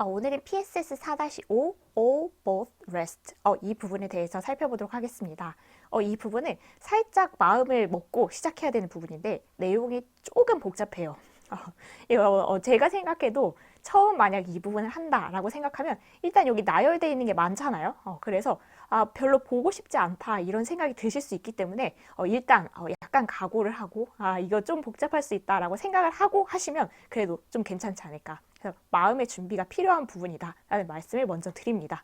오늘은 PSS 4-5 all, both, rest 이 부분에 대해서 살펴보도록 하겠습니다. 이 부분은 살짝 마음을 먹고 시작해야 되는 부분인데 내용이 조금 복잡해요. 이거 제가 생각해도 처음 만약 이 부분을 한다라고 생각하면 일단 여기 나열되어 있는 게 많잖아요. 그래서 별로 보고 싶지 않다 이런 생각이 드실 수 있기 때문에 일단 약간 각오를 하고 이거 좀 복잡할 수 있다라고 생각을 하고 하시면 그래도 좀 괜찮지 않을까. 그래서 마음의 준비가 필요한 부분이다라는 말씀을 먼저 드립니다.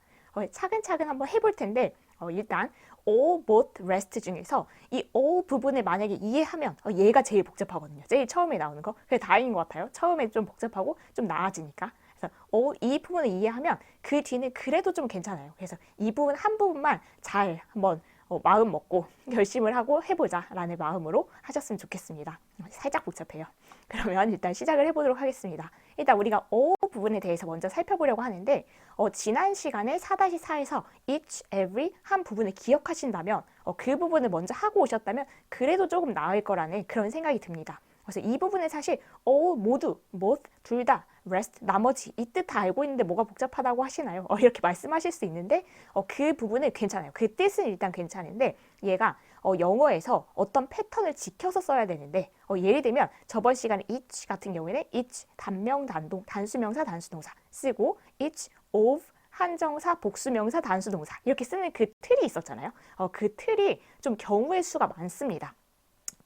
차근차근 한번 해볼 텐데 일단 all, both, rest 중에서 이 all 부분을 만약에 이해하면 얘가 제일 복잡하거든요. 제일 처음에 나오는 거. 그게 다행인 것 같아요. 처음에 좀 복잡하고 좀 나아지니까. 그래서 all, 이 부분을 이해하면 그 뒤는 그래도 좀 괜찮아요. 그래서 이 부분 한 부분만 잘 한번 마음 먹고 결심을 하고 해보자 라는 마음으로 하셨으면 좋겠습니다. 살짝 복잡해요. 그러면 일단 시작을 해보도록 하겠습니다. 일단 우리가 all 부분에 대해서 먼저 살펴보려고 하는데 지난 시간에 4-4에서 each, every 한 부분을 기억하신다면 그 부분을 먼저 하고 오셨다면 그래도 조금 나을 거라는 그런 생각이 듭니다. 그래서 이 부분은 사실 all 모두, both, 둘 다, rest, 나머지 이 뜻 다 알고 있는데 뭐가 복잡하다고 하시나요? 이렇게 말씀하실 수 있는데 그 부분은 괜찮아요. 그 뜻은 일단 괜찮은데 얘가 영어에서 어떤 패턴을 지켜서 써야 되는데 예를 들면 저번 시간에 each 같은 경우에는 each 단명, 단동, 단수명사, 단수동사 쓰고 each of 한정사, 복수명사, 단수동사 이렇게 쓰는 그 틀이 있었잖아요. 그 틀이 좀 경우의 수가 많습니다.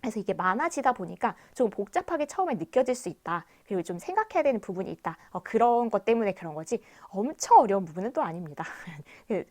그래서 이게 많아지다 보니까 좀 복잡하게 처음에 느껴질 수 있다. 그리고 좀 생각해야 되는 부분이 있다. 그런 것 때문에 그런 거지 엄청 어려운 부분은 또 아닙니다.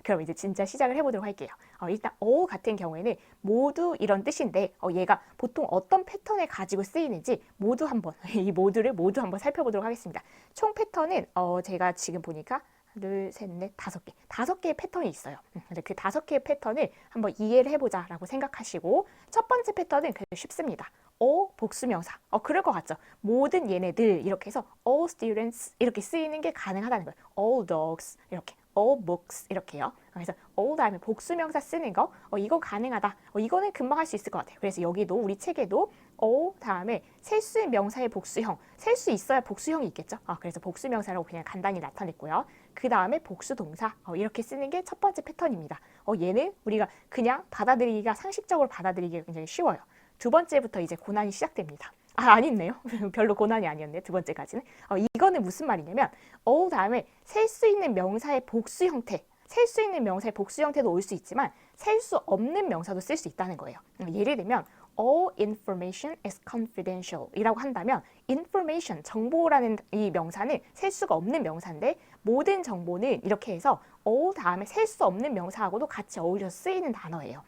그럼 이제 진짜 시작을 해보도록 할게요. 일단 같은 경우에는 모두 이런 뜻인데 얘가 보통 어떤 패턴을 가지고 쓰이는지 모두 한번 이 모두를 모두 한번 살펴보도록 하겠습니다. 총 패턴은 제가 지금 보니까 둘, 셋, 넷, 다섯 개의 패턴이 있어요. 근데 그 5개의 패턴을 한번 이해를 해보자라고 생각하시고 첫 번째 패턴은 그래도 쉽습니다. all 복수명사. 그럴 것 같죠? 모든 얘네들 이렇게 해서 all students 이렇게 쓰이는 게 가능하다는 거예요. all dogs 이렇게. all books 이렇게요. 그래서 all 다음에 복수명사 쓰는 거 이거 가능하다. 이거는 금방 할 수 있을 것 같아요. 그래서 여기도 우리 책에도 all 다음에 셀 수 있는 명사의 복수형. 셀 수 있어야 복수형이 있겠죠. 그래서 복수명사라고 그냥 간단히 나타냈고요. 그 다음에 복수동사 이렇게 쓰는 게 첫 번째 패턴입니다. 얘는 우리가 그냥 받아들이기가 상식적으로 받아들이기가 굉장히 쉬워요. 두 번째부터 이제 고난이 시작됩니다. 아니네요. 별로 고난이 아니었네. 두 번째까지는. 이거는 무슨 말이냐면 다음에 셀 수 있는 명사의 복수 형태. 셀 수 있는 명사의 복수 형태도 올 수 있지만 셀 수 없는 명사도 쓸 수 있다는 거예요. 예를 들면 all information is confidential 이라고 한다면 information, 정보라는 이 명사는 셀 수가 없는 명사인데 모든 정보는 이렇게 해서 all 다음에 셀 수 없는 명사하고도 같이 어울려서 쓰이는 단어예요.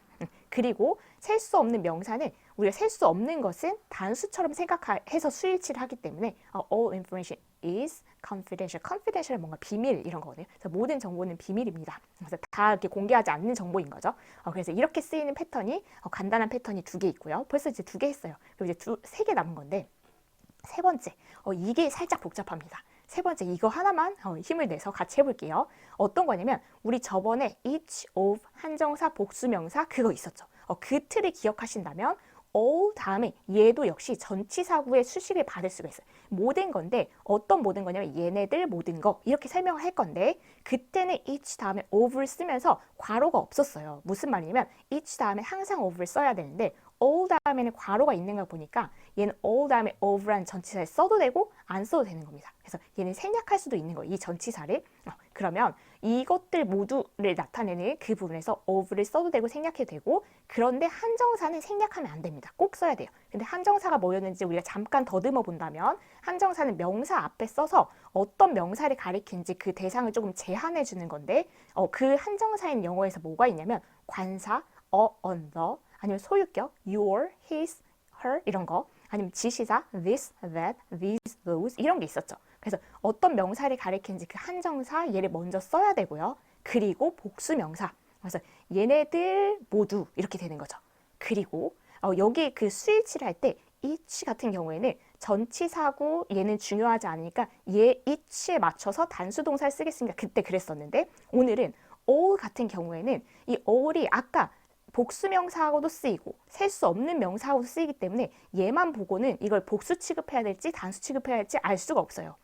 그리고 셀 수 없는 명사는 우리가 셀 수 없는 것은 단수처럼 생각해서 수일치를 하기 때문에 all information is confidential. confidential은 뭔가 비밀 이런 거거든요. 그래서 모든 정보는 비밀입니다. 그래서 다 이렇게 공개하지 않는 정보인 거죠. 그래서 이렇게 쓰이는 패턴이 간단한 패턴이 2개 있고요. 벌써 이제 2개 했어요. 그리고 이제 3개 남은 건데 세 번째, 이게 살짝 복잡합니다. 세 번째, 이거 하나만 힘을 내서 같이 해볼게요. 어떤 거냐면 우리 저번에 each of 한정사 복수명사 그거 있었죠. 그 틀을 기억하신다면 all 다음에 얘도 역시 전치사구의 수식을 받을 수가 있어요. 모든 건데 어떤 모든 거냐면 얘네들 모든 거 이렇게 설명을 할 건데 그때는 each 다음에 of를 쓰면서 괄호가 없었어요. 무슨 말이냐면 each 다음에 항상 of를 써야 되는데 all 다음에는 괄호가 있는 걸 보니까 얘는 all 다음에 of라는 전치사를 써도 되고 안 써도 되는 겁니다. 그래서 얘는 생략할 수도 있는 거예요. 이 전치사를. 그러면 이것들 모두를 나타내는 그 부분에서 of를 써도 되고 생략해도 되고 그런데 한정사는 생략하면 안 됩니다. 꼭 써야 돼요. 근데 한정사가 뭐였는지 우리가 잠깐 더듬어 본다면 한정사는 명사 앞에 써서 어떤 명사를 가리키는지 그 대상을 조금 제한해 주는 건데 그 한정사인 영어에서 뭐가 있냐면 관사, on the 아니면 소유격 your, his, her 이런 거 아니면 지시사 this, that, these, those 이런 게 있었죠. 그래서 어떤 명사를 가리키는지 그 한정사 얘를 먼저 써야 되고요. 그리고 복수명사 그래서 얘네들 모두 이렇게 되는 거죠. 그리고 여기 그 수일치를 할 때 each 같은 경우에는 전치사구 얘는 중요하지 않으니까 얘 each에 맞춰서 단수동사를 쓰겠습니다. 그때 그랬었는데 오늘은 all 같은 경우에는 이 all이 아까 복수명사하고도 쓰이고 셀 수 없는 명사하고도 쓰이기 때문에 얘만 보고는 이걸 복수 취급해야 될지 단수 취급해야 될지 알 수가 없어요.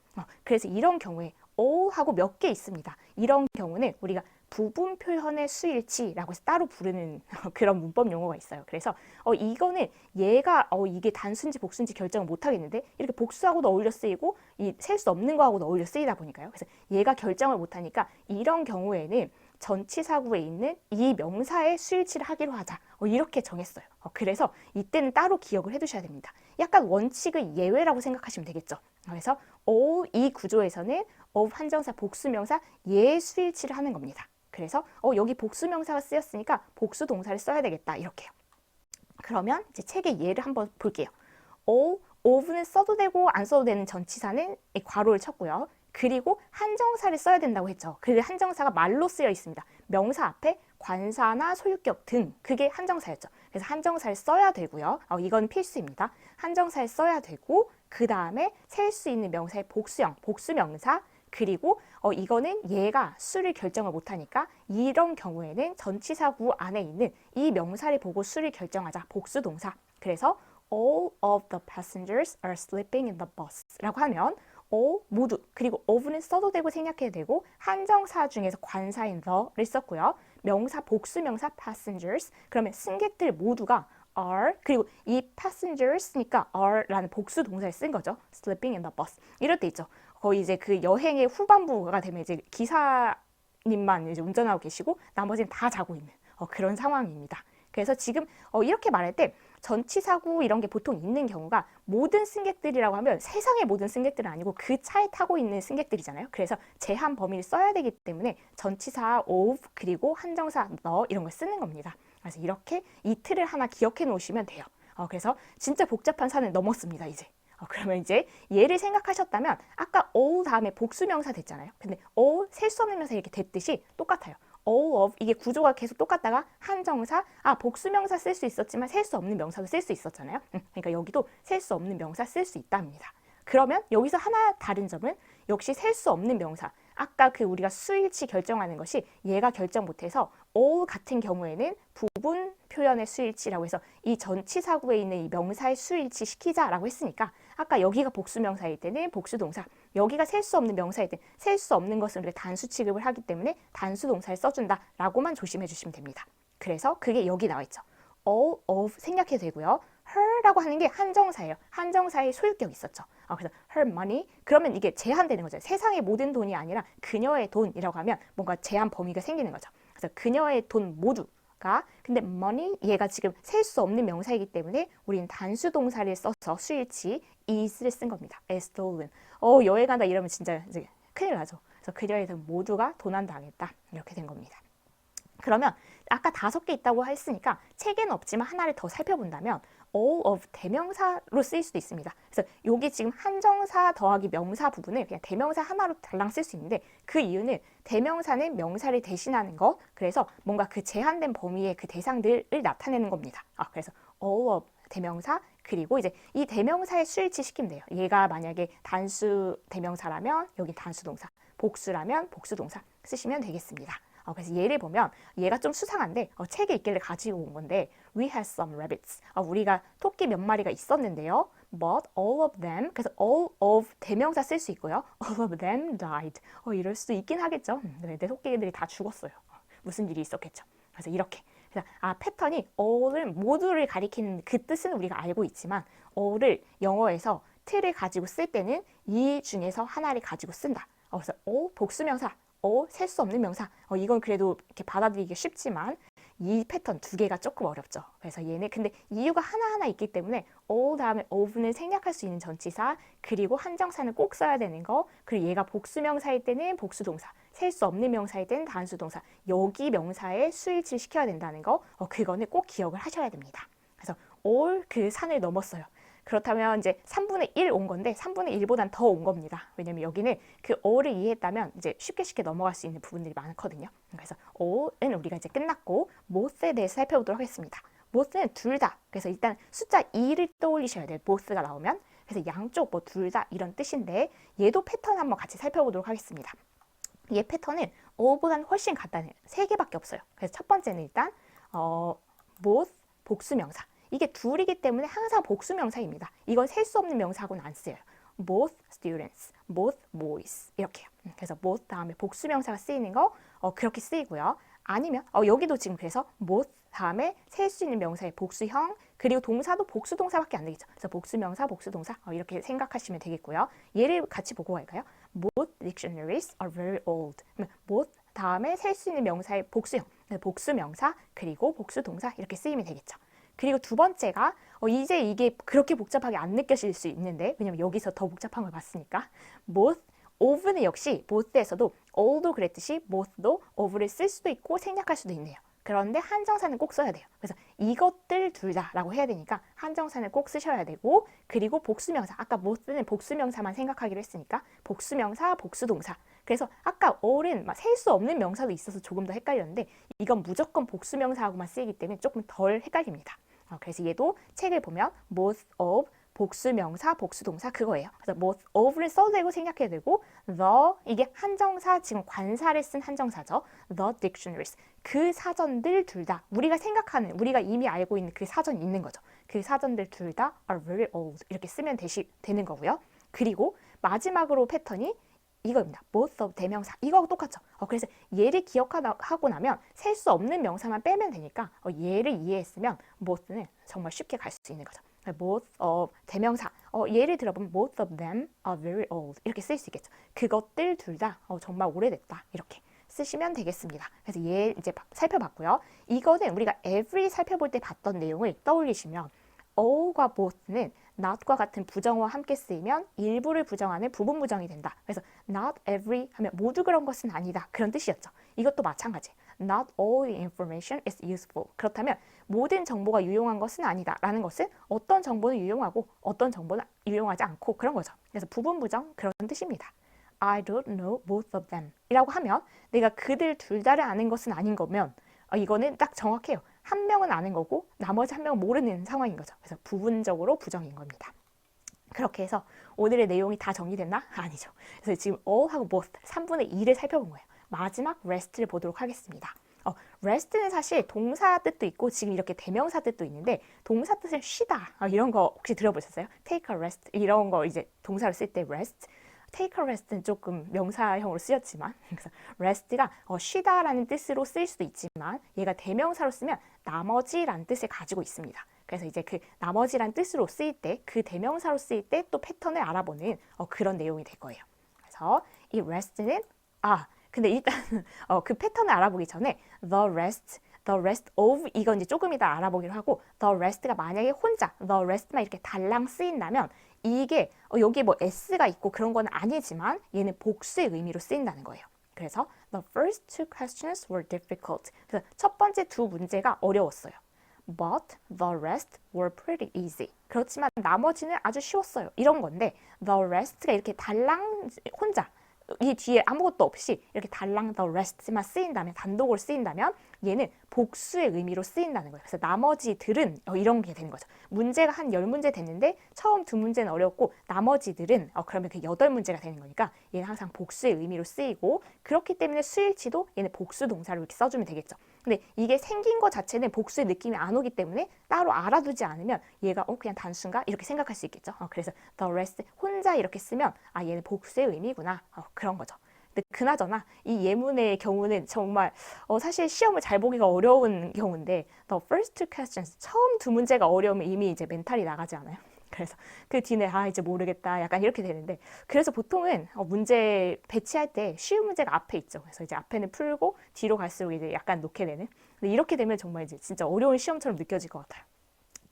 그래서 이런 경우에 all하고 몇 개 있습니다. 이런 경우는 우리가 부분 표현의 수일치라고 해서 따로 부르는 그런 문법 용어가 있어요. 그래서 이거는 얘가 이게 단수인지 복수인지 결정을 못 하겠는데 이렇게 복수하고도 어울려 쓰이고 이 셀 수 없는 거하고도 어울려 쓰이다 보니까요. 그래서 얘가 결정을 못 하니까 이런 경우에는 전치사구에 있는 이 명사의 수일치를 하기로 하자. 이렇게 정했어요. 그래서 이때는 따로 기억을 해두셔야 됩니다. 약간 원칙의 예외라고 생각하시면 되겠죠. 그래서 이 구조에서는 of 한정사 복수명사 얘 수일치를 하는 겁니다. 그래서 여기 복수명사가 쓰였으니까 복수 동사를 써야 되겠다 이렇게요. 그러면 이제 책의 예를 한번 볼게요. of는 써도 되고 안 써도 되는 전치사는 이 괄호를 쳤고요. 그리고 한정사를 써야 된다고 했죠. 그 한정사가 말로 쓰여 있습니다. 명사 앞에 관사나 소유격 등 그게 한정사였죠. 그래서 한정사를 써야 되고요. 이건 필수입니다. 한정사를 써야 되고 그 다음에 셀 수 있는 명사의 복수형, 복수명사 그리고 이거는 얘가 수를 결정을 못하니까 이런 경우에는 전치사구 안에 있는 이 명사를 보고 수를 결정하자. 복수동사. 그래서 all of the passengers are sleeping in the bus 라고 하면 all 모두 그리고 of는 써도 되고 생략해도 되고 한정사 중에서 관사인 the를 썼고요. 명사 복수명사 passengers 그러면 승객들 모두가 are 그리고 이 passengers니까 are라는 복수 동사를 쓴 거죠. sleeping in the bus 이럴 때 있죠. 거의 이제 그 여행의 후반부가 되면 이제 기사님만 이제 운전하고 계시고 나머지는 다 자고 있는 그런 상황입니다. 그래서 지금 이렇게 말할 때 전치사구 이런 게 보통 있는 경우가 모든 승객들이라고 하면 세상의 모든 승객들은 아니고 그 차에 타고 있는 승객들이잖아요. 그래서 제한 범위를 써야 되기 때문에 전치사 of 그리고 한정사 the 이런 걸 쓰는 겁니다. 그래서 이렇게 이 틀을 하나 기억해 놓으시면 돼요. 그래서 진짜 복잡한 산을 넘었습니다. 이제. 그러면 이제 얘를 생각하셨다면 아까 all 다음에 복수명사 됐잖아요. 근데 all 셀 수 없는 명사 이렇게 됐듯이 똑같아요. all of 이게 구조가 계속 똑같다가 한정사 복수명사 쓸 수 있었지만 셀 수 없는 명사도 쓸 수 있었잖아요. 그러니까 여기도 셀 수 없는 명사 쓸 수 있답니다. 그러면 여기서 하나 다른 점은 역시 셀 수 없는 명사 아까 그 우리가 수일치 결정하는 것이 얘가 결정 못해서 all 같은 경우에는 부분 표현의 수일치라고 해서 이 전치사구에 있는 이 명사의 수일치 시키자라고 했으니까 아까 여기가 복수명사일 때는 복수동사 여기가 셀 수 없는 명사일 때 셀 수 없는 것은 우리가 단수 취급을 하기 때문에 단수동사를 써준다라고만 조심해 주시면 됩니다. 그래서 그게 여기 나와 있죠. all of 생략해도 되고요. her라고 하는 게 한정사예요. 한정사의 소유격이 있었죠. 그래서 her money 그러면 이게 제한되는 거죠. 세상의 모든 돈이 아니라 그녀의 돈이라고 하면 뭔가 제한 범위가 생기는 거죠. 그래서 그녀의 돈 모두가 근데 money 얘가 지금 셀 수 없는 명사이기 때문에 우리는 단수 동사를 써서 수일치 is를 쓴 겁니다. as stolen. 여행 간다 이러면 진짜 이제 큰일 나죠. 그래서 그녀의 돈 모두가 도난당했다. 이렇게 된 겁니다. 그러면 아까 5개 있다고 했으니까 책에는 없지만 하나를 더 살펴본다면 all of 대명사로 쓰일 수도 있습니다. 그래서 여기 지금 한정사 더하기 명사 부분을 그냥 대명사 하나로 달랑 쓸 수 있는데 그 이유는 대명사는 명사를 대신하는 거 그래서 뭔가 그 제한된 범위의 그 대상들을 나타내는 겁니다. 그래서 all of 대명사 그리고 이제 이 대명사에 수일치 시키면 돼요. 얘가 만약에 단수 대명사라면 여기 단수동사 복수라면 복수동사 쓰시면 되겠습니다. 그래서 예를 보면 얘가 좀 수상한데 책에 있길래 가지고 온 건데 We had some rabbits. 우리가 토끼 몇 마리가 있었는데요. But all of them. 그래서 all of 대명사 쓸 수 있고요. All of them died. 이럴 수도 있긴 하겠죠. 내 토끼들이 다 죽었어요. 무슨 일이 있었겠죠. 그래서 이렇게. 그래서 패턴이 all을 모두를 가리키는 그 뜻은 우리가 알고 있지만 all을 영어에서 틀을 가지고 쓸 때는 이 중에서 하나를 가지고 쓴다. 그래서 all 복수명사. 셀 수 없는 명사. 이건 그래도 이렇게 받아들이기 쉽지만 이 패턴 2개가 조금 어렵죠. 그래서 얘는 근데 이유가 하나하나 있기 때문에 all 다음에 of는 생략할 수 있는 전치사 그리고 한정사는 꼭 써야 되는 거 그리고 얘가 복수명사일 때는 복수동사 셀 수 없는 명사일 때는 단수동사 여기 명사에 수일치를 시켜야 된다는 거 그거는 꼭 기억을 하셔야 됩니다. 그래서 all 그 산을 넘었어요. 그렇다면 이제 3분의 1 온 건데 3분의 1보단 더 온 겁니다. 왜냐면 여기는 그 all을 이해했다면 이제 쉽게 넘어갈 수 있는 부분들이 많거든요. 그래서 all은 우리가 이제 끝났고 both에 대해서 살펴보도록 하겠습니다. both는 둘 다. 그래서 일단 숫자 2를 떠올리셔야 돼요. both가 나오면. 그래서 양쪽 뭐 둘 다 이런 뜻인데 얘도 패턴 한번 같이 살펴보도록 하겠습니다. 얘 패턴은 all보다는 훨씬 간단해요. 3개밖에 없어요. 그래서 첫 번째는 일단 both 복수명사. 이게 둘이기 때문에 항상 복수명사입니다. 이건 셀 수 없는 명사하고는 안 쓰여요. Both students, both boys 이렇게요. 그래서 both 다음에 복수명사가 쓰이는 거 그렇게 쓰이고요. 아니면 여기도 지금 그래서 both 다음에 셀 수 있는 명사의 복수형 그리고 동사도 복수동사밖에 안 되겠죠. 그래서 복수명사, 복수동사 이렇게 생각하시면 되겠고요. 얘를 같이 보고 갈까요? Both dictionaries are very old. both 다음에 셀 수 있는 명사의 복수형, 복수명사 그리고 복수동사 이렇게 쓰이면 되겠죠. 그리고 두 번째가 이제 이게 그렇게 복잡하게 안 느껴질 수 있는데 왜냐면 여기서 더 복잡한 걸 봤으니까 both, of는 역시 both에서도 all도 그랬듯이 both도 of를 쓸 수도 있고 생략할 수도 있네요. 그런데 한정사는 꼭 써야 돼요. 그래서 이것들 둘 다라고 해야 되니까 한정사는 꼭 쓰셔야 되고 그리고 복수명사, 아까 both는 복수명사만 생각하기로 했으니까 복수명사, 복수동사. 그래서 아까 all은 셀 수 없는 명사도 있어서 조금 더 헷갈렸는데 이건 무조건 복수명사하고만 쓰이기 때문에 조금 덜 헷갈립니다. 그래서 얘도 책을 보면 both of 복수명사, 복수동사 그거예요. 그래서 both of를 써도 되고 생략해도 되고 the 이게 한정사 지금 관사를 쓴 한정사죠. the dictionaries 그 사전들 둘 다 우리가 생각하는 우리가 이미 알고 있는 그 사전이 있는 거죠. 그 사전들 둘 다 are very old 이렇게 쓰면 되는 거고요. 그리고 마지막으로 패턴이 이거입니다. both of 대명사 이거하고 똑같죠. 그래서 얘를 기억하고 나면 셀 수 없는 명사만 빼면 되니까 얘를 이해했으면 both는 정말 쉽게 갈 수 있는 거죠. both of 대명사 예를 들어보면 both of them are very old 이렇게 쓸 수 있겠죠. 그것들 둘 다 정말 오래됐다 이렇게 쓰시면 되겠습니다. 그래서 얘 이제 살펴봤고요. 이거는 우리가 every 살펴볼 때 봤던 내용을 떠올리시면 all과 both는 not과 같은 부정어와 함께 쓰이면 일부를 부정하는 부분 부정이 된다. 그래서 not every 하면 모두 그런 것은 아니다. 그런 뜻이었죠. 이것도 마찬가지. Not all the information is useful. 그렇다면 모든 정보가 유용한 것은 아니다. 라는 것은 어떤 정보는 유용하고 어떤 정보는 유용하지 않고 그런 거죠. 그래서 부분 부정 그런 뜻입니다. I don't know both of them 이라고 하면 내가 그들 둘 다를 아는 것은 아닌 거면 이거는 딱 정확해요. 한 명은 아는 거고 나머지 한 명은 모르는 상황인 거죠. 그래서 부분적으로 부정인 겁니다. 그렇게 해서 오늘의 내용이 다 정리됐나? 아니죠. 그래서 지금 all하고 both 3분의 2를 살펴본 거예요. 마지막 rest를 보도록 하겠습니다. rest는 사실 동사 뜻도 있고 지금 이렇게 대명사 뜻도 있는데 동사 뜻은 쉬다 이런 거 혹시 들어보셨어요? take a rest 이런 거 이제 동사로 쓸 때 rest take a rest는 조금 명사형으로 쓰였지만 그래서 rest가 쉬다라는 뜻으로 쓰일 수도 있지만 얘가 대명사로 쓰면 나머지라는 뜻을 가지고 있습니다. 그래서 이제 그 나머지란 뜻으로 쓰일 때 그 대명사로 쓰일 때 또 패턴을 알아보는 그런 내용이 될 거예요. 그래서 이 rest는 근데 일단 그 패턴을 알아보기 전에 the rest of 이건 이제 조금 이따 알아보기로 하고 the rest가 만약에 혼자 the rest만 이렇게 달랑 쓰인다면 이게 여기 뭐 s가 있고 그런 건 아니지만 얘는 복수의 의미로 쓰인다는 거예요. 그래서 the first two questions were difficult. 그래서 첫 번째 두 문제가 어려웠어요. But the rest were pretty easy. 그렇지만 나머지는 아주 쉬웠어요. 이런 건데 the rest가 이렇게 달랑 혼자 이 뒤에 아무것도 없이 이렇게 달랑 the rest만 쓰인다면 단독으로 쓰인다면 얘는 복수의 의미로 쓰인다는 거예요. 그래서 나머지들은 이런 게 되는 거죠. 문제가 한 10문제 됐는데 처음 두 문제는 어려웠고 나머지들은 그러면 그 8문제가 되는 거니까 얘는 항상 복수의 의미로 쓰이고 그렇기 때문에 수일치도 얘는 복수 동사로 이렇게 써주면 되겠죠. 근데 이게 생긴 것 자체는 복수의 느낌이 안 오기 때문에 따로 알아두지 않으면 얘가 그냥 단수인가? 이렇게 생각할 수 있겠죠. 그래서 the rest 혼자 이렇게 쓰면 얘는 복수의 의미구나. 그런 거죠. 근데 그나저나 이 예문의 경우는 정말 사실 시험을 잘 보기가 어려운 경우인데 the first two questions 처음 두 문제가 어려우면 이미 이제 멘탈이 나가지 않아요? 그래서 그 뒤에 이제 모르겠다 약간 이렇게 되는데 그래서 보통은 문제 배치할 때 쉬운 문제가 앞에 있죠. 그래서 이제 앞에는 풀고 뒤로 갈수록 이제 약간 놓게 되는. 근데 이렇게 되면 정말 이제 진짜 어려운 시험처럼 느껴질 것 같아요.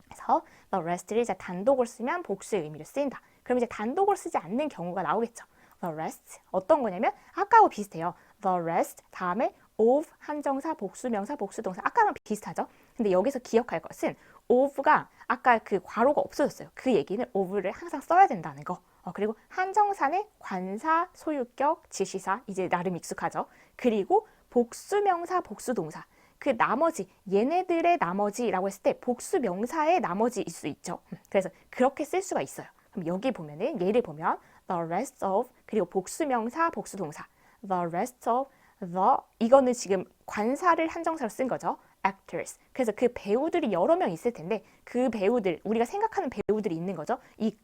그래서 the rest를 이제 단독으로 쓰면 복수의 의미로 쓰인다. 그럼 이제 단독으로 쓰지 않는 경우가 나오겠죠. the rest 어떤 거냐면 아까하고 비슷해요. the rest 다음에 of 한정사, 복수명사, 복수동사 아까랑 비슷하죠. 근데 여기서 기억할 것은 of가 아까 그 괄호가 없어졌어요. 그 얘기는 of를 항상 써야 된다는 거. 그리고 한정사는 관사, 소유격, 지시사 이제 나름 익숙하죠. 그리고 복수명사, 복수동사 그 나머지 얘네들의 나머지라고 했을 때 복수명사의 나머지일 수 있죠. 그래서 그렇게 쓸 수가 있어요. 그럼 여기 보면은 예를 보면 the rest of 그리고 복수명사, 복수동사 the rest of the 이거는 지금 관사를 한정사로 쓴 거죠. actors. 그래서 그 배우들이 여러 명 있을 텐데 그 배우들 우리가 생각하는 배우들이 있는 거죠. 이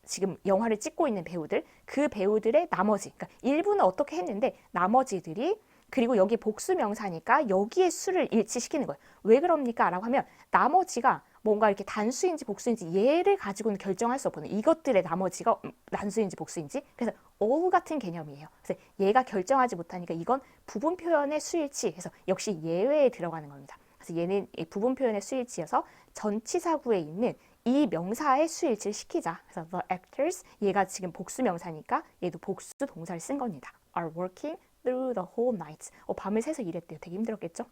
지금 영화를 찍고 있는 배우들, 그 배우들의 나머지, 그러니까 일부는 어떻게 했는데 나머지들이 그리고 여기 복수 명사니까 여기에 수를 일치시키는 거예요. 왜 그럽니까? 라고 하면 나머지가 뭔가 이렇게 단수인지 복수인지 얘를 가지고는 결정할 수 없거든요. 이것들의 나머지가 단수인지 복수인지. 그래서 all 같은 개념이에요. 그래서 얘가 결정하지 못하니까 이건 부분 표현의 수일치. 그래서 역시 예외에 들어가는 겁니다. 그래서 얘는 부분 표현의 수일치여서 전치사구에 있는 이 명사의 수일치를 시키자. 그래서 the actors, 얘가 지금 복수 명사니까 얘도 복수 동사를 쓴 겁니다. are working through the whole night. 밤을 새서 일했대요. 되게 힘들었겠죠?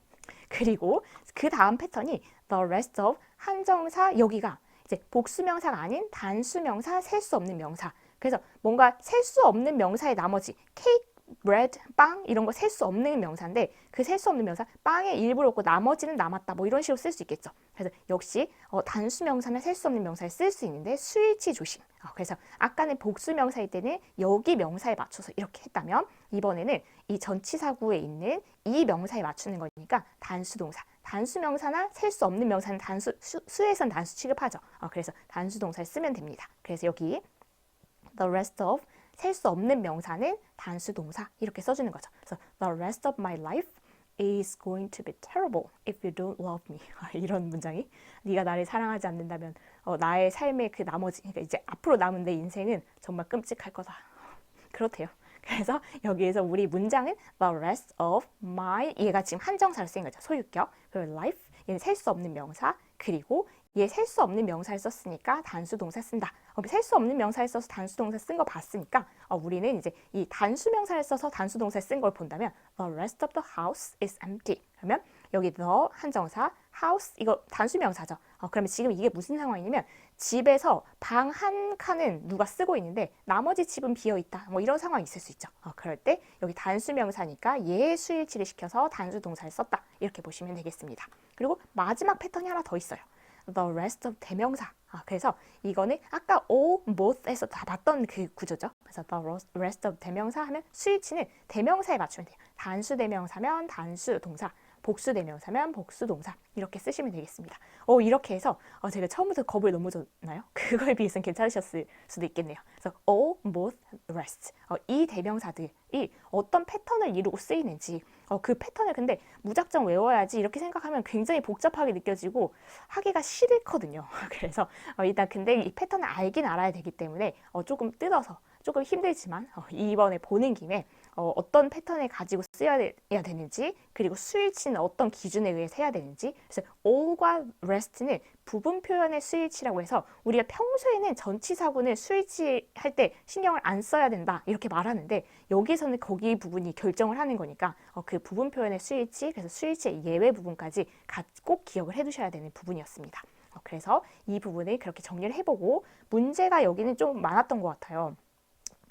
그리고 그 다음 패턴이 the rest of 한정사, 여기가 이제 복수명사가 아닌 단수명사, 셀 수 없는 명사. 그래서 뭔가 셀 수 없는 명사의 나머지 케이크, bread, 빵 이런 거 셀 수 없는 명사인데 그 셀 수 없는 명사 빵의 일부를 얻고 나머지는 남았다 뭐 이런 식으로 쓸 수 있겠죠. 그래서 역시 단수 명사는 셀 수 없는 명사를 쓸 수 있는데 수일치 조심. 그래서 아까는 복수 명사일 때는 여기 명사에 맞춰서 이렇게 했다면 이번에는 이 전치사구에 있는 이 명사에 맞추는 거니까 단수 동사. 단수 명사나 셀 수 없는 명사는 단수 수에선 단수 취급하죠. 그래서 단수 동사를 쓰면 됩니다. 그래서 여기 the rest of 셀 수 없는 명사는 단수 동사 이렇게 써주는 거죠. 그래서 the rest of my life is going to be terrible if you don't love me. 이런 문장이 네가 나를 사랑하지 않는다면 나의 삶의 그 나머지, 그러니까 이제 앞으로 남은 내 인생은 정말 끔찍할 거다. 그렇대요. 그래서 여기에서 우리 문장은 the rest of my, 얘가 지금 한정사를 쓴 거죠. 소유격. 그리고 life, 얘는 셀 수 없는 명사. 그리고 얘 셀 수 없는 명사를 썼으니까 단수 동사 쓴다. 셀 수 없는 명사를 써서 단수 동사 쓴 거 봤으니까 우리는 이제 이 단수 명사를 써서 단수 동사 쓴 걸 본다면 the rest of the house is empty. 그러면 여기 the 한정사, house 이거 단수 명사죠. 그러면 지금 이게 무슨 상황이냐면 집에서 방 한 칸은 누가 쓰고 있는데 나머지 집은 비어 있다. 뭐 이런 상황이 있을 수 있죠. 그럴 때 여기 단수 명사니까 얘 수일치를 시켜서 단수 동사를 썼다. 이렇게 보시면 되겠습니다. 그리고 마지막 패턴이 하나 더 있어요. the rest of 대명사. 그래서 이거는 아까 all, both에서 다 봤던 그 구조죠. 그래서 the rest of 대명사 하면 수일치는 대명사에 맞추면 돼요. 단수 대명사면 단수 동사, 복수 대명사면 복수 동사 이렇게 쓰시면 되겠습니다. 이렇게 해서 제가 처음부터 겁을 너무 줬나요? 그거에 비해서는 괜찮으셨을 수도 있겠네요. 그래서 all, both, rest 이 대명사들이 어떤 패턴을 이루고 쓰이는지 그 패턴을 근데 무작정 외워야지 이렇게 생각하면 굉장히 복잡하게 느껴지고 하기가 싫거든요. 그래서 일단 근데 이 패턴을 알긴 알아야 되기 때문에 조금 뜯어서 조금 힘들지만 이번에 보는 김에 어떤 패턴을 가지고 쓰여야 되는지 그리고 수일치는 어떤 기준에 의해서 해야 되는지 그래서 all과 rest는 부분 표현의 수일치라고 해서 우리가 평소에는 전치사구는 수일치할 때 신경을 안 써야 된다 이렇게 말하는데 여기서는 거기 부분이 결정을 하는 거니까 그 부분 표현의 수일치 그래서 수일치의 예외 부분까지 꼭 기억을 해두셔야 되는 부분이었습니다. 그래서 이 부분을 그렇게 정리를 해보고 문제가 여기는 좀 많았던 것 같아요.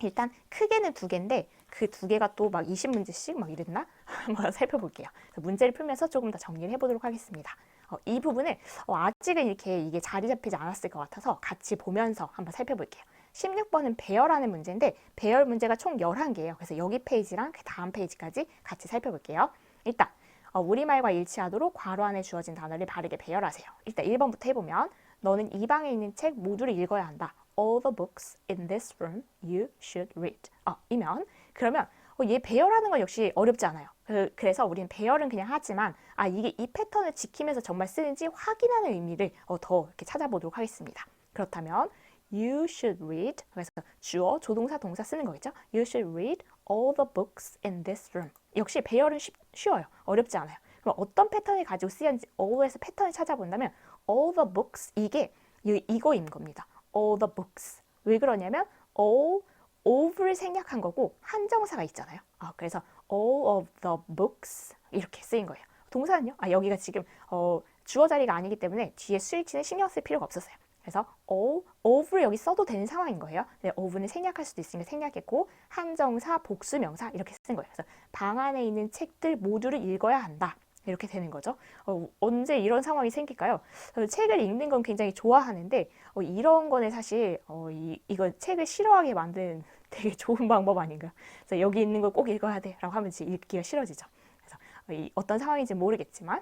일단 크게는 두 개인데 그 두 개가 또 막 20문제씩 막 이랬나? 한번 살펴볼게요. 문제를 풀면서 조금 더 정리를 해보도록 하겠습니다. 이 부분을 아직은 이렇게 이게 자리 잡히지 않았을 것 같아서 같이 보면서 한번 살펴볼게요. 16번은 배열하는 문제인데 배열 문제가 총 11개예요. 그래서 여기 페이지랑 그 다음 페이지까지 같이 살펴볼게요. 일단 우리말과 일치하도록 괄호 안에 주어진 단어를 바르게 배열하세요. 일단 1번부터 해보면 너는 이 방에 있는 책 모두를 읽어야 한다. All the books in this room you should read. 이면 그러면 얘 배열하는 건 역시 어렵지 않아요. 그래서 우리는 배열은 그냥 하지만 이게 이 패턴을 지키면서 정말 쓰는지 확인하는 의미를 더 이렇게 찾아보도록 하겠습니다. 그렇다면 you should read 그래서 주어, 조동사, 동사 쓰는 거겠죠. You should read all the books in this room. 역시 배열은 쉬워요. 어렵지 않아요. 그럼 어떤 패턴을 가지고 쓰였는지 all에서 패턴을 찾아본다면 all the books 이거인 겁니다. all the books. 왜 그러냐면 all of를 생략한 거고 한정사가 있잖아요. 그래서 all of the books 이렇게 쓰인 거예요. 동사는요? 여기가 지금 주어 자리가 아니기 때문에 뒤에 수일치는 신경 쓸 필요가 없었어요. 그래서 all of를 여기 써도 되는 상황인 거예요. 네, of는 생략할 수도 있으니까 생략했고 한정사, 복수명사 이렇게 쓴 거예요. 그래서 방 안에 있는 책들 모두를 읽어야 한다. 이렇게 되는 거죠. 언제 이런 상황이 생길까요? 책을 읽는 건 굉장히 좋아하는데 이런 거는 사실 이거 책을 싫어하게 만든 되게 좋은 방법 아닌가. 그래서 여기 있는 걸 꼭 읽어야 돼 라고 하면 읽기가 싫어지죠. 그래서 어떤 상황인지 모르겠지만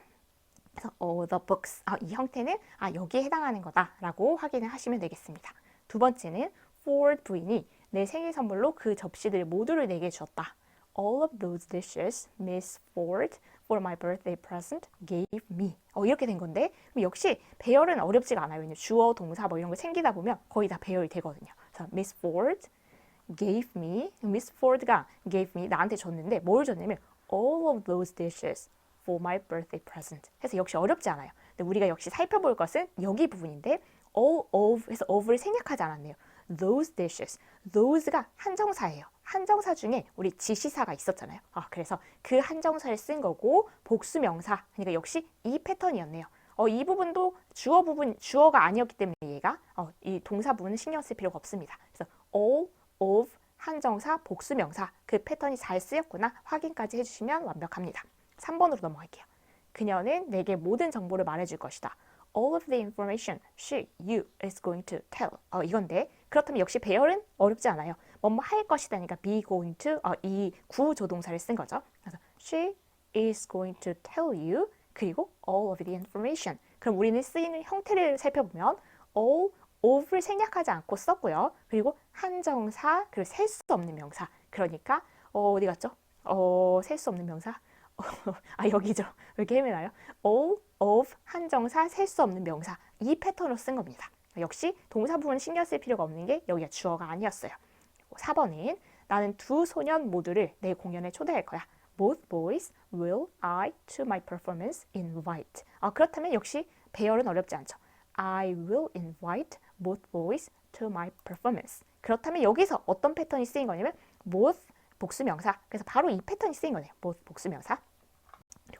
그래서 the books 이 형태는 여기에 해당하는 거다라고 확인을 하시면 되겠습니다. 두 번째는 Ford 부인이 내 생일 선물로 그 접시들 모두를 내게 주었다. All of those dishes Miss Ford for my birthday present gave me. 이렇게 된 건데 그럼 역시 배열은 어렵지가 않아요. 왜냐면 주어, 동사 뭐 이런 거 챙기다 보면 거의 다 배열이 되거든요. 그래서 Miss Ford gave me, Miss Ford가 gave me 나한테 줬는데 뭘 줬냐면 all of those dishes for my birthday present. 해서 역시 어렵지 않아요. 근데 우리가 역시 살펴볼 것은 여기 부분인데 all of 해서 of를 생략하지 않았네요. Those dishes. Those가 한정사예요. 한정사 중에 우리 지시사가 있었잖아요. 그래서 그 한정사를 쓴 거고 복수명사. 그러니까 역시 이 패턴이었네요. 이 부분도 주어가 아니었기 때문에 얘가 이 동사 부분은 신경 쓸 필요가 없습니다. 그래서 all of 한정사 복수명사 그 패턴이 잘 쓰였구나 확인까지 해주시면 완벽합니다. 3번으로 넘어갈게요. 그녀는 내게 모든 정보를 말해줄 것이다. All of the information you is going to tell. 이건데 그렇다면 역시 배열은 어렵지 않아요. 뭐뭐 할 것이다니까 be going to 이 구조동사를 쓴 거죠. 그래서 she is going to tell you 그리고 all of the information. 그럼 우리는 쓰이는 형태를 살펴보면 all of를 생략하지 않고 썼고요. 그리고 한정사 그리고 셀 수 없는 명사. 그러니까 어디 갔죠? 셀 수 없는 명사. 여기죠. 왜 이렇게 헤매나요? all of 한정사 셀 수 없는 명사 이 패턴으로 쓴 겁니다. 역시 동사 부분 신경 쓸 필요가 없는 게 여기가 주어가 아니었어요. 4번은 나는 두 소년 모두를 내 공연에 초대할 거야. Both boys will I to my performance invite. 그렇다면 역시 배열은 어렵지 않죠. I will invite both boys to my performance. 그렇다면 여기서 어떤 패턴이 쓰인 거냐면 both 복수명사. 그래서 바로 이 패턴이 쓰인 거네요. both 복수명사.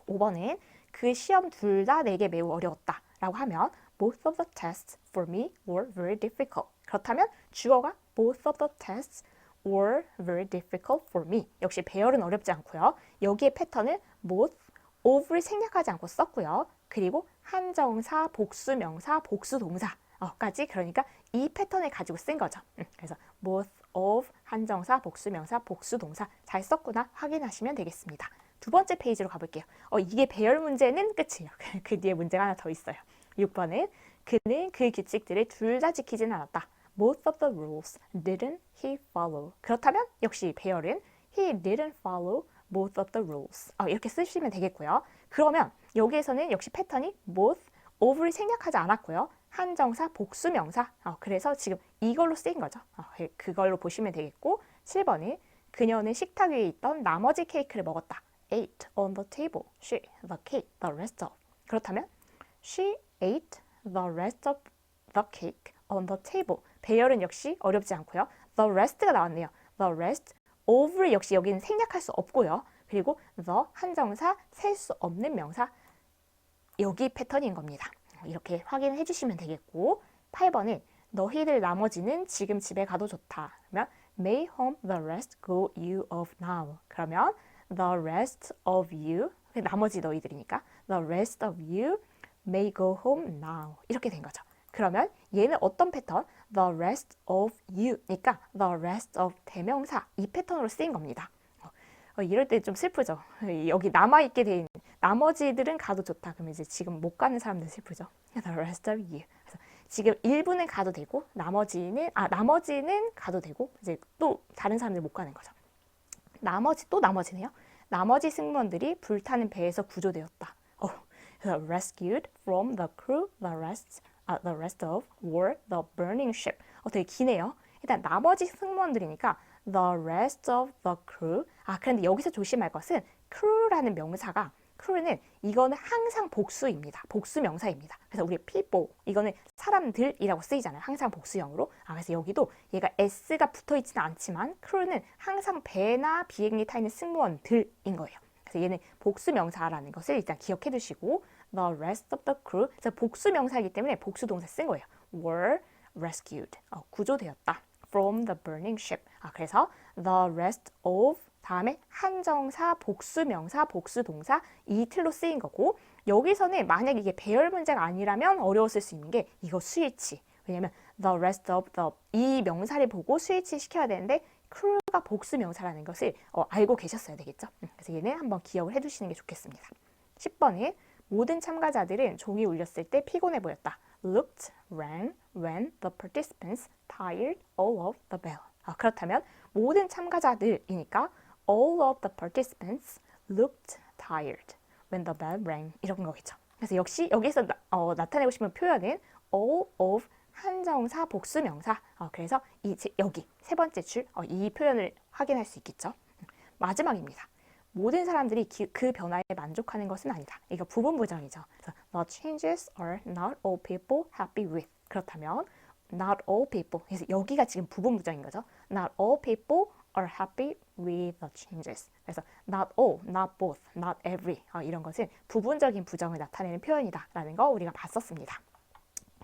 5번은 그 시험 둘 다 내게 매우 어려웠다 라고 하면 both of the tests for me were very difficult. 그렇다면 주어가 both of the tests were very difficult for me. 역시 배열은 어렵지 않고요. 여기에 패턴은 both of를 생략하지 않고 썼고요. 그리고 한정사, 복수명사, 복수동사까지 그러니까 이 패턴을 가지고 쓴 거죠. 그래서 both of 한정사, 복수명사, 복수동사 잘 썼구나 확인하시면 되겠습니다. 두 번째 페이지로 가볼게요. 이게 배열 문제는 끝이에요. 그 뒤에 문제가 하나 더 있어요. 6번은 그는 그 규칙들을 둘 다 지키진 않았다. Both of the rules didn't he follow. 그렇다면 역시 배열은 he didn't follow both of the rules. 이렇게 쓰시면 되겠고요. 그러면 여기에서는 역시 패턴이 both of를 생략하지 않았고요. 한정사, 복수명사. 그래서 지금 이걸로 쓰인 거죠. 그걸로 보시면 되겠고 7번은 그녀는 식탁 위에 있던 나머지 케이크를 먹었다. ate on the table. She, the cake, the rest of. 그렇다면 she ate the rest of the cake on the table. 배열은 역시 어렵지 않고요. The rest가 나왔네요. The rest of를 역시 여기는 생략할 수 없고요. 그리고 the 한정사 셀 수 없는 명사 여기 패턴인 겁니다. 이렇게 확인해 주시면 되겠고 8번은 너희들 나머지는 지금 집에 가도 좋다. 그러면 may home the rest go you of now. 그러면 the rest of you 나머지 너희들이니까 the rest of you may go home now. 이렇게 된 거죠. 그러면 얘는 어떤 패턴? The rest of you니까 the rest of 대명사 이 패턴으로 쓰인 겁니다. 이럴 때 좀 슬프죠. 여기 남아있게 된 나머지들은 가도 좋다. 그러면 이제 지금 못 가는 사람들 슬프죠. The rest of you. 그래서 지금 일부는 가도 되고 나머지는 가도 되고 이제 또 다른 사람들 못 가는 거죠. 나머지네요. 나머지 승무원들이 불타는 배에서 구조되었다. Rescued from the crew, the rest of were the burning ship. 되게 기네요. 일단 나머지 승무원들이니까 the rest of the crew. 그런데 여기서 조심할 것은 crew라는 명사가 crew는 이거는 항상 복수입니다. 복수명사입니다. 그래서 우리 people 이거는 사람들이라고 쓰이잖아요. 항상 복수형으로. 그래서 여기도 얘가 s가 붙어 있지는 않지만 crew는 항상 배나 비행기 타 있는 승무원들인 거예요. 그래서 얘는 복수명사라는 것을 일단 기억해 두시고 the rest of the crew. 그래서 복수명사이기 때문에 복수동사 쓴 거예요. were rescued. 구조되었다. from the burning ship. 그래서 the rest of 다음에 한정사, 복수명사, 복수동사 이 틀로 쓰인 거고 여기서는 만약 이게 배열 문제가 아니라면 어려웠을 수 있는 게 이거 스위치. 왜냐면 the rest of the 이 명사를 보고 스위치 시켜야 되는데 crew가 복수명사라는 것을 알고 계셨어야 되겠죠. 그래서 얘는 한번 기억을 해두시는 게 좋겠습니다. 10번은 모든 참가자들은 종이 울렸을 때 피곤해 보였다. looked, rang when the participants tired all of the bell. 그렇다면 모든 참가자들이니까 all of the participants looked tired when the bell rang 이런 거겠죠. 그래서 역시 여기서 나타내고 싶은 표현은 all of 한정사 복수명사. 그래서 여기 세 번째 줄 이 표현을 확인할 수 있겠죠. 마지막입니다. 모든 사람들이 그 변화에 만족하는 것은 아니다. 이거 부분 부정이죠. 그래서 the changes are not all people happy with. 그렇다면 not all people. 그래서 여기가 지금 부분 부정인 거죠. Not all people are happy with the changes. 그래서 not all, not both, not every 이런 것은 부분적인 부정을 나타내는 표현이다라는 거 우리가 봤었습니다.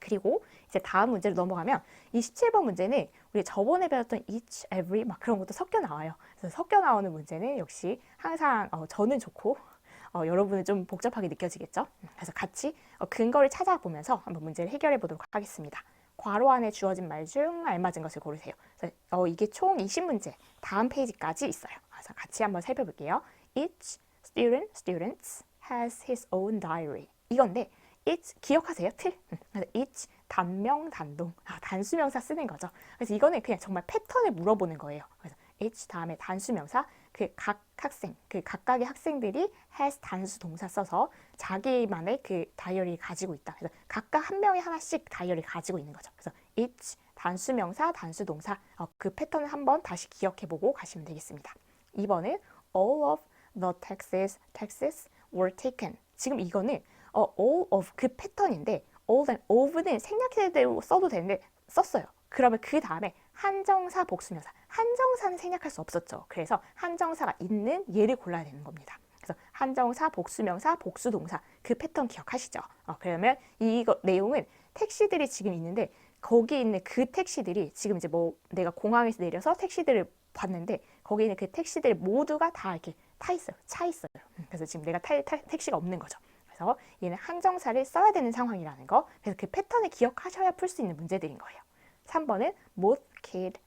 그리고 이제 다음 문제로 넘어가면 이 17번 문제는 우리 저번에 배웠던 each, every 막 그런 것도 섞여 나와요. 그래서 섞여 나오는 문제는 역시 항상 저는 좋고 여러분은 좀 복잡하게 느껴지겠죠? 그래서 같이 근거를 찾아보면서 한번 문제를 해결해 보도록 하겠습니다. 괄호 안에 주어진 말 중 알맞은 것을 고르세요. 그래서 이게 총 20문제 다음 페이지까지 있어요. 그래서 같이 한번 살펴볼게요. Each student has his own diary. 이건데 each 기억하세요? 틀. 그래서 each 단명 단동 단수명사 쓰는 거죠. 그래서 이거는 그냥 정말 패턴을 물어보는 거예요. 그래서 each 다음에 단수명사 그 각 학생 그 각각의 학생들이 has 단수 동사 써서 자기만의 그 다이어리를 가지고 있다. 그래서 각각 한 명이 하나씩 다이어리를 가지고 있는 거죠. 그래서 each 단수명사 단수 동사 그 패턴을 한번 다시 기억해보고 가시면 되겠습니다. 2번은 all of the taxes were taken. 지금 이거는 all of 그 패턴인데 all and of는 생략해도 써도 되는데 썼어요. 그러면 그 다음에 한정사 복수명사 한정사는 생략할 수 없었죠. 그래서 한정사가 있는 예를 골라야 되는 겁니다. 그래서 한정사 복수명사 복수동사 그 패턴 기억하시죠? 그러면 이거 내용은 택시들이 지금 있는데 거기 있는 그 택시들이 지금 이제 뭐 내가 공항에서 내려서 택시들을 봤는데 거기 있는 그 택시들 모두가 다 이렇게 타 있어요. 차 있어요. 그래서 지금 내가 탈 택시가 없는 거죠. 그래서 얘는 한정사를 써야 되는 상황이라는 거. 그래서 그 패턴을 기억하셔야 풀 수 있는 문제들인 거예요. 3번은 both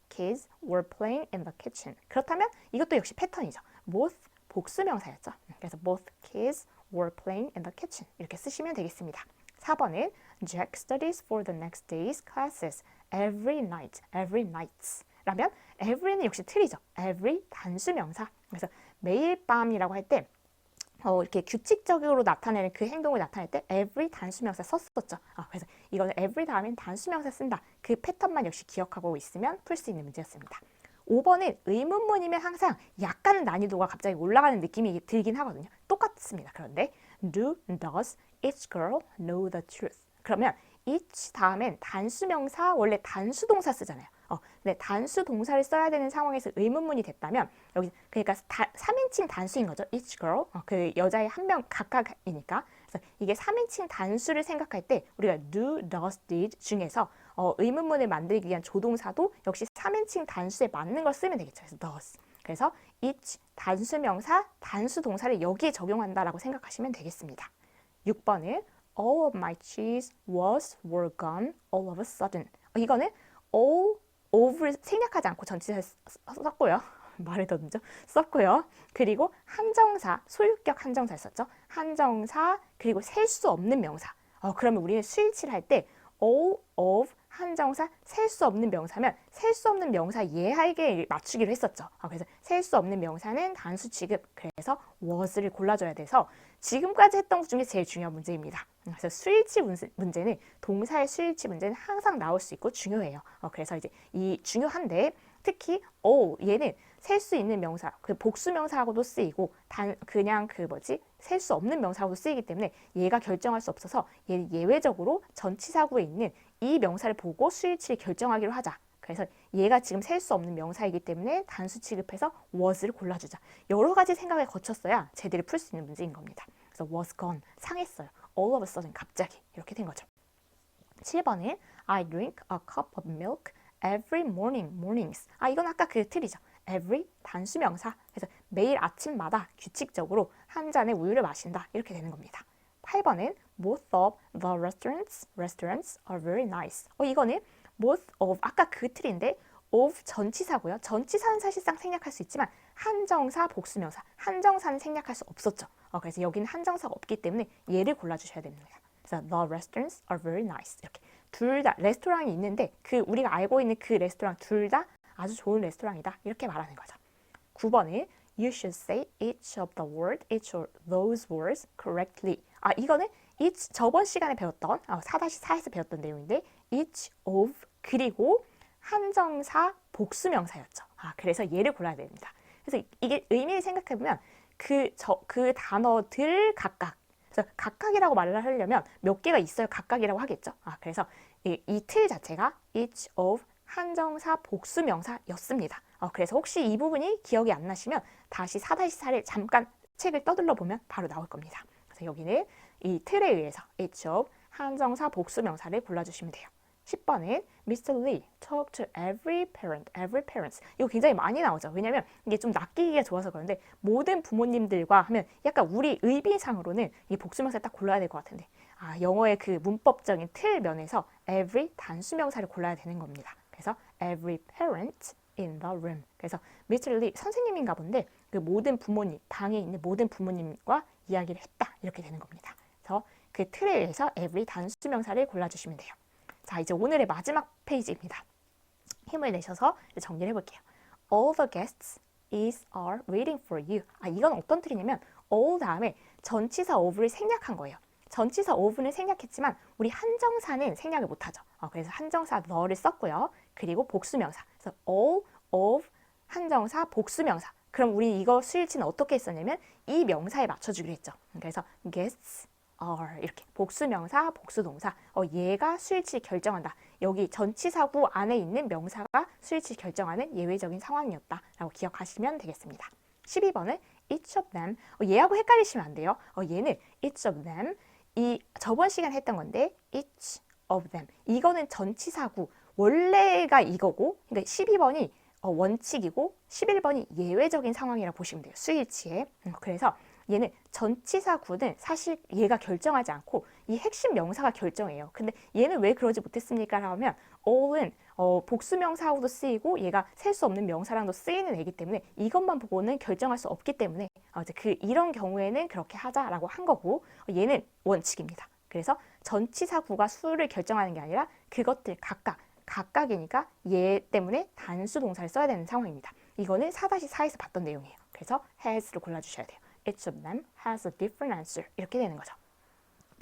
kids were playing in the kitchen. 그렇다면 이것도 역시 패턴이죠. both 복수명사였죠. 그래서 both kids were playing in the kitchen. 이렇게 쓰시면 되겠습니다. 4번은 Jack studies for the next day's classes every night. every nights. 라면 every는 역시 틀리죠. every 단수명사. 그래서 매일 밤이라고 할 때 이렇게 규칙적으로 나타내는 그 행동을 나타낼 때 every 단수명사 썼었죠. 그래서 이거는 every 다음엔 단수명사 쓴다. 그 패턴만 역시 기억하고 있으면 풀 수 있는 문제였습니다. 5번은 의문문이면 항상 약간 난이도가 갑자기 올라가는 느낌이 들긴 하거든요. 똑같습니다. 그런데 does each girl know the truth? 그러면 each 다음엔 단수명사 원래 단수동사 쓰잖아요. 근데 단수 동사를 써야 되는 상황에서 의문문이 됐다면 여기 그러니까 3인칭 단수인 거죠. each girl 그 여자의 한 명 각각이니까. 그래서 이게 3인칭 단수를 생각할 때 우리가 do, does, did 중에서 의문문을 만들기 위한 조동사도 역시 3인칭 단수에 맞는 걸 쓰면 되겠죠. 그래서 does. 그래서 each 단수명사 단수 동사를 여기에 적용한다라고 생각하시면 되겠습니다. 6번은 all of my cheese were gone all of a sudden. 이거는 all of를 생략하지 않고 전치사 썼고요. 말을 더듬죠. 썼고요. 그리고 한정사, 소유격 한정사 썼죠. 한정사, 그리고 셀 수 없는 명사. 그러면 우리는 수일치를 할 때 all of 한정사, 셀 수 없는 명사면 셀 수 없는 명사 예하에게 맞추기로 했었죠. 그래서 셀 수 없는 명사는 단수 취급, 그래서 was를 골라줘야 돼서 지금까지 했던 것 중에 제일 중요한 문제입니다. 그래서 수일치 문제는 동사의 수일치 문제는 항상 나올 수 있고 중요해요. 그래서 이제 이 중요한데 특히 얘는 셀 수 있는 명사, 그 복수 명사라고도 쓰이고 그냥 셀 수 없는 명사라고도 쓰이기 때문에 얘가 결정할 수 없어서 얘는 예외적으로 전치사구에 있는 이 명사를 보고 수일치를 결정하기로 하자. 그래서 얘가 지금 셀 수 없는 명사이기 때문에 단수 취급해서 was를 골라주자. 여러 가지 생각을 거쳤어야 제대로 풀 수 있는 문제인 겁니다. 그래서 was gone, 상했어요. all of a sudden, 갑자기 이렇게 된 거죠. 7번은 I drink a cup of milk every mornings. 이건 아까 그 틀이죠. every 단수명사. 그래서 매일 아침마다 규칙적으로 한 잔의 우유를 마신다. 이렇게 되는 겁니다. 8번은 both of the restaurants are very nice. 이거는 both of 아까 그 틀인데 of 전치사고요. 전치사는 사실상 생략할 수 있지만 한정사, 복수명사. 한정사는 생략할 수 없었죠. 그래서 여기는 한정사가 없기 때문에 얘를 골라주셔야 됩니다. 그래서 the restaurants are very nice. 이렇게 둘 다 레스토랑이 있는데 그 우리가 알고 있는 그 레스토랑 둘 다 아주 좋은 레스토랑이다. 이렇게 말하는 거죠. 9번은 You should say each of the word, each of those words correctly. 이거는 each 저번 시간에 배웠던 4-4에서 배웠던 내용인데 each of 그리고 한정사 복수명사였죠. 그래서 얘를 골라야 됩니다. 그래서 이게 의미를 생각해보면 그 단어들 각각 그래서 각각이라고 말을 하려면 몇 개가 있어야 각각이라고 하겠죠. 그래서 이 틀 자체가 each of 한정사 복수명사였습니다. 그래서 혹시 이 부분이 기억이 안 나시면 다시 4-4를 잠깐 책을 떠들러 보면 바로 나올 겁니다. 그래서 여기는 이 틀에 의해서 each of 한정사 복수명사를 골라주시면 돼요. 10번은 Mr. Lee talk to every parents. 이거 굉장히 많이 나오죠. 왜냐면 이게 좀 낚이기가 좋아서 그런데 모든 부모님들과 하면 약간 우리 의비상으로는 이 복수명사 딱 골라야 될 것 같은데 영어의 그 문법적인 틀 면에서 every 단수명사를 골라야 되는 겁니다. 그래서 every parent in the room. 그래서 Mr. Lee 선생님인가 본데 그 모든 부모님, 방에 있는 모든 부모님과 이야기를 했다. 이렇게 되는 겁니다. 그래서 그 틀에 의해서 every 단수명사를 골라주시면 돼요. 자, 이제 오늘의 마지막 페이지입니다. 힘을 내셔서 정리를 해볼게요. All the guests are waiting for you. 이건 어떤 틀이냐면 all 다음에 전치사 of를 생략한 거예요. 전치사 of는 생략했지만 우리 한정사는 생략을 못하죠. 그래서 한정사 the를 썼고요. 그리고 복수명사. 그래서 all of 한정사 복수명사. 그럼 우리 이거 수일치는 어떻게 했었냐면 이 명사에 맞춰주기로 했죠. 그래서 guests are 이렇게 복수명사, 복수동사. 얘가 수일치 결정한다. 여기 전치사구 안에 있는 명사가 수일치 결정하는 예외적인 상황이었다라고 기억하시면 되겠습니다. 12번은 each of them. 얘하고 헷갈리시면 안 돼요. 얘는 each of them. 이 저번 시간에 했던 건데 each of them. 이거는 전치사구. 원래가 이거고 그러니까 12번이 원칙이고 11번이 예외적인 상황이라고 보시면 돼요. 수일치에. 그래서 얘는 전치사구는 사실 얘가 결정하지 않고 이 핵심 명사가 결정해요. 근데 얘는 왜 그러지 못했습니까? 하면 all은 복수명사하고도 쓰이고 얘가 셀 수 없는 명사랑도 쓰이는 애기 때문에 이것만 보고는 결정할 수 없기 때문에 이런 경우에는 그렇게 하자라고 한 거고 얘는 원칙입니다. 그래서 전치사구가 수를 결정하는 게 아니라 그것들 각각이니까 얘 때문에 단수 동사를 써야 되는 상황입니다. 이거는 4-4에서 봤던 내용이에요. 그래서 has를 골라주셔야 돼요. Each of them has a different answer. 이렇게 되는 거죠.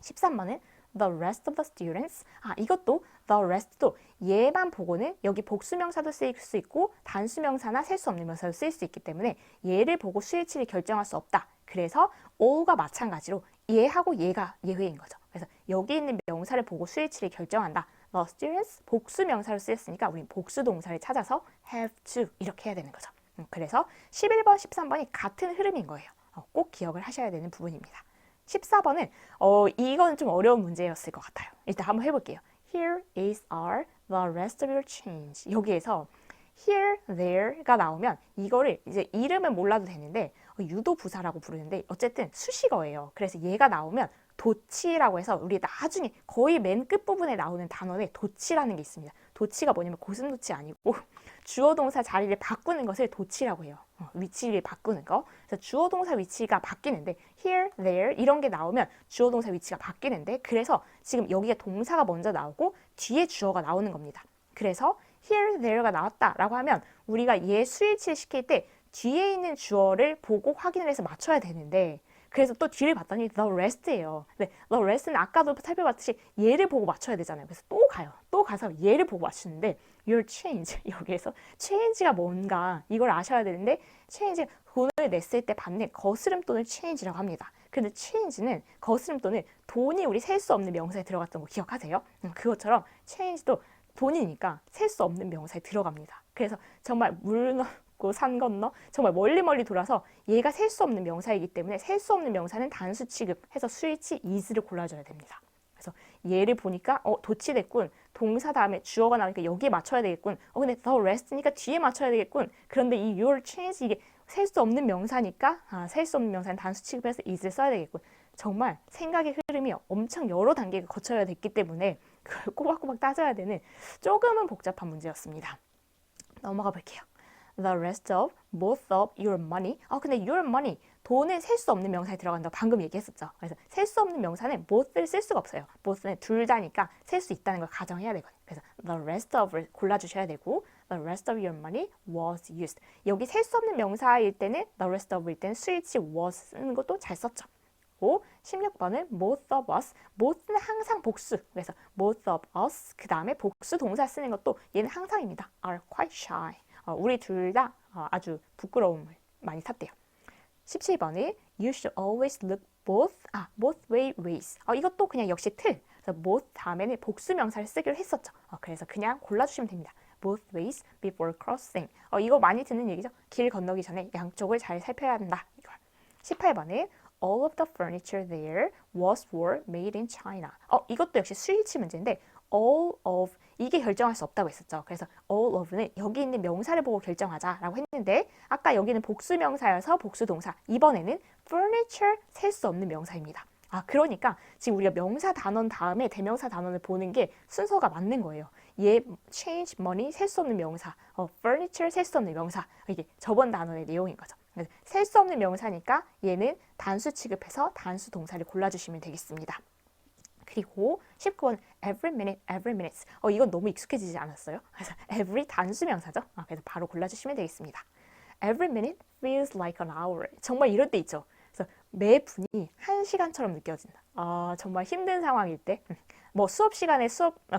13번은 the rest of the students. 이것도 the rest도 얘만 보고는 여기 복수명사도 쓰일 수 있고 단수명사나 셀 수 없는 명사도 쓰일 수 있기 때문에 얘를 보고 수일치를 결정할 수 없다. 그래서 all과 마찬가지로 얘하고 얘가 예외인 거죠. 그래서 여기 있는 명사를 보고 수일치를 결정한다. The students 복수명사로 쓰였으니까 우린 복수동사를 찾아서 have to 이렇게 해야 되는 거죠. 그래서 11번, 13번이 같은 흐름인 거예요. 꼭 기억을 하셔야 되는 부분입니다. 14번은 이건 좀 어려운 문제였을 것 같아요. 일단 한번 해볼게요. Here is are the rest of your change. 여기에서 here, there가 나오면 이거를 이제 이름은 몰라도 되는데 유도 부사라고 부르는데 어쨌든 수식어예요. 그래서 얘가 나오면 도치라고 해서 우리 나중에 거의 맨 끝부분에 나오는 단어에 도치라는 게 있습니다. 도치가 뭐냐면 고슴도치 아니고 주어 동사 자리를 바꾸는 것을 도치라고 해요. 위치를 바꾸는 거. 그래서 주어 동사 위치가 바뀌는데 here, there 이런 게 나오면 주어 동사 위치가 바뀌는데 그래서 지금 여기가 동사가 먼저 나오고 뒤에 주어가 나오는 겁니다. 그래서 here, there가 나왔다라고 하면 우리가 얘 수일치를 시킬 때 뒤에 있는 주어를 보고 확인을 해서 맞춰야 되는데 그래서 또 뒤를 봤더니 the rest예요. 근데 the rest는 아까도 살펴봤듯이 얘를 보고 맞춰야 되잖아요. 그래서 또 가요. 또 가서 얘를 보고 맞추는데 your change 여기에서 change가 뭔가 이걸 아셔야 되는데 change 돈을 냈을 때 받는 거스름돈을 change라고 합니다. 근데 change는 거스름돈은 돈이 우리 셀 수 없는 명사에 들어갔던 거 기억하세요? 그것처럼 change도 돈이니까 셀 수 없는 명사에 들어갑니다. 그래서 정말 물 넣고 산 건너 정말 멀리 돌아서 얘가 셀 수 없는 명사이기 때문에 셀 수 없는 명사는 단수 취급해서 수일치 is를 골라줘야 됩니다. 그래서 얘를 보니까 도치됐군. 동사 다음에 주어가 나오니까 여기에 맞춰야 되겠군. 근데 the rest니까 뒤에 맞춰야 되겠군. 그런데 이 your change 이게 셀 수 없는 명사니까 셀 수 없는 명사는 단수 취급해서 is를 써야 되겠군. 정말 생각의 흐름이 엄청 여러 단계가 거쳐야 됐기 때문에 그걸 꼬박꼬박 따져야 되는 조금은 복잡한 문제였습니다. 넘어가 볼게요. The rest of both of your money. 근데 your money both는 셀 수 없는 명사에 들어간다고 방금 얘기했었죠. 그래서 셀 수 없는 명사는 both를 쓸 수가 없어요. both는 둘 다니까 셀 수 있다는 걸 가정해야 되거든요. 그래서 the rest of를 골라주셔야 되고 the rest of your money was used. 여기 셀 수 없는 명사일 때는 the rest of일 때는 switch was 쓰는 것도 잘 썼죠. 16번은 both of us. both는 항상 복수. 그래서 both of us 그 다음에 복수 동사 쓰는 것도 얘는 항상입니다. are quite shy. 우리 둘 다 아주 부끄러움을 많이 탔대요. 17번은 you should always look both ways. 이것도 그냥 역시 틀. 그래서 both 다음에는 복수 명사를 쓰기로 했었죠. 그래서 그냥 골라주시면 됩니다. both ways before crossing. 이거 많이 듣는 얘기죠. 길 건너기 전에 양쪽을 잘 살펴야 한다. 이거. 18번은 all of the furniture there was made in China. 이것도 역시 스위치 문제인데 all of 이게 결정할 수 없다고 했었죠. 그래서 all of는 여기 있는 명사를 보고 결정하자라고 했는데 아까 여기는 복수 명사여서 복수 동사. 이번에는 furniture 셀 수 없는 명사입니다. 그러니까 지금 우리가 명사 단원 다음에 대명사 단원을 보는 게 순서가 맞는 거예요. 얘 change money 셀 수 없는 명사, furniture 셀 수 없는 명사. 이게 저번 단원의 내용인 거죠. 셀 수 없는 명사니까 얘는 단수 취급해서 단수 동사를 골라주시면 되겠습니다. 그리고 19번 every minute. 이건 너무 익숙해지지 않았어요? 그래서 every 단수 명사죠. 그래서 바로 골라주시면 되겠습니다. every minute feels like an hour. 정말 이럴 때 있죠. 그래서 매 분이 한 시간처럼 느껴진다. 정말 힘든 상황일 때, 뭐 수업 시간에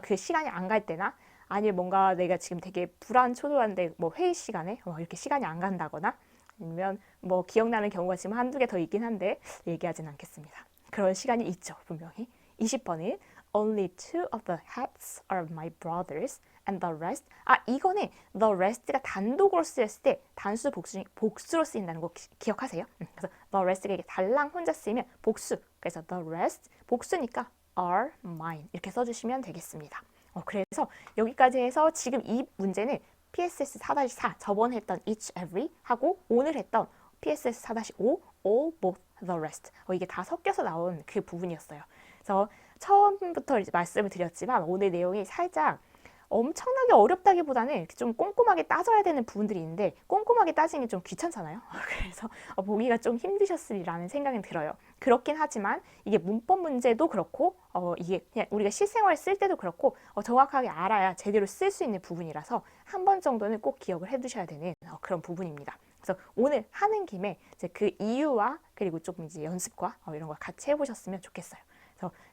그 시간이 안 갈 때나 아니면 뭔가 내가 지금 되게 불안초조한데 뭐 회의 시간에 이렇게 시간이 안 간다거나 아니면 뭐 기억나는 경우가 지금 한두 개 더 있긴 한데 얘기하진 않겠습니다. 그런 시간이 있죠, 분명히. 20번은 only two of the hats are my brothers and the rest. 이거는 the rest가 단독으로 쓰였을 때 단수 복수로 쓰인다는 거 기억하세요? 그래서 the rest가 이게 달랑 혼자 쓰이면 복수. 그래서 the rest 복수니까 are mine 이렇게 써주시면 되겠습니다. 그래서 여기까지 해서 지금 이 문제는 PSS 4-4 저번 했던 each, every 하고 오늘 했던 PSS 4-5 all, both, the rest 이게 다 섞여서 나온 그 부분이었어요. 그래서 처음부터 이제 말씀을 드렸지만 오늘 내용이 살짝 엄청나게 어렵다기보다는 좀 꼼꼼하게 따져야 되는 부분들이 있는데 꼼꼼하게 따지는 게 좀 귀찮잖아요. 그래서 보기가 좀 힘드셨으리라는 생각은 들어요. 그렇긴 하지만 이게 문법 문제도 그렇고 이게 그냥 우리가 실생활 쓸 때도 그렇고 정확하게 알아야 제대로 쓸 수 있는 부분이라서 한 번 정도는 꼭 기억을 해두셔야 되는 그런 부분입니다. 그래서 오늘 하는 김에 이제 그 이유와 그리고 조금 이제 연습과 이런 걸 같이 해보셨으면 좋겠어요.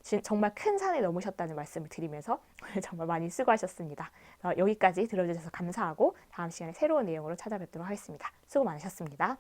그래서 정말 큰 산을 넘으셨다는 말씀을 드리면서 정말 많이 수고하셨습니다. 여기까지 들어주셔서 감사하고 다음 시간에 새로운 내용으로 찾아뵙도록 하겠습니다. 수고 많으셨습니다.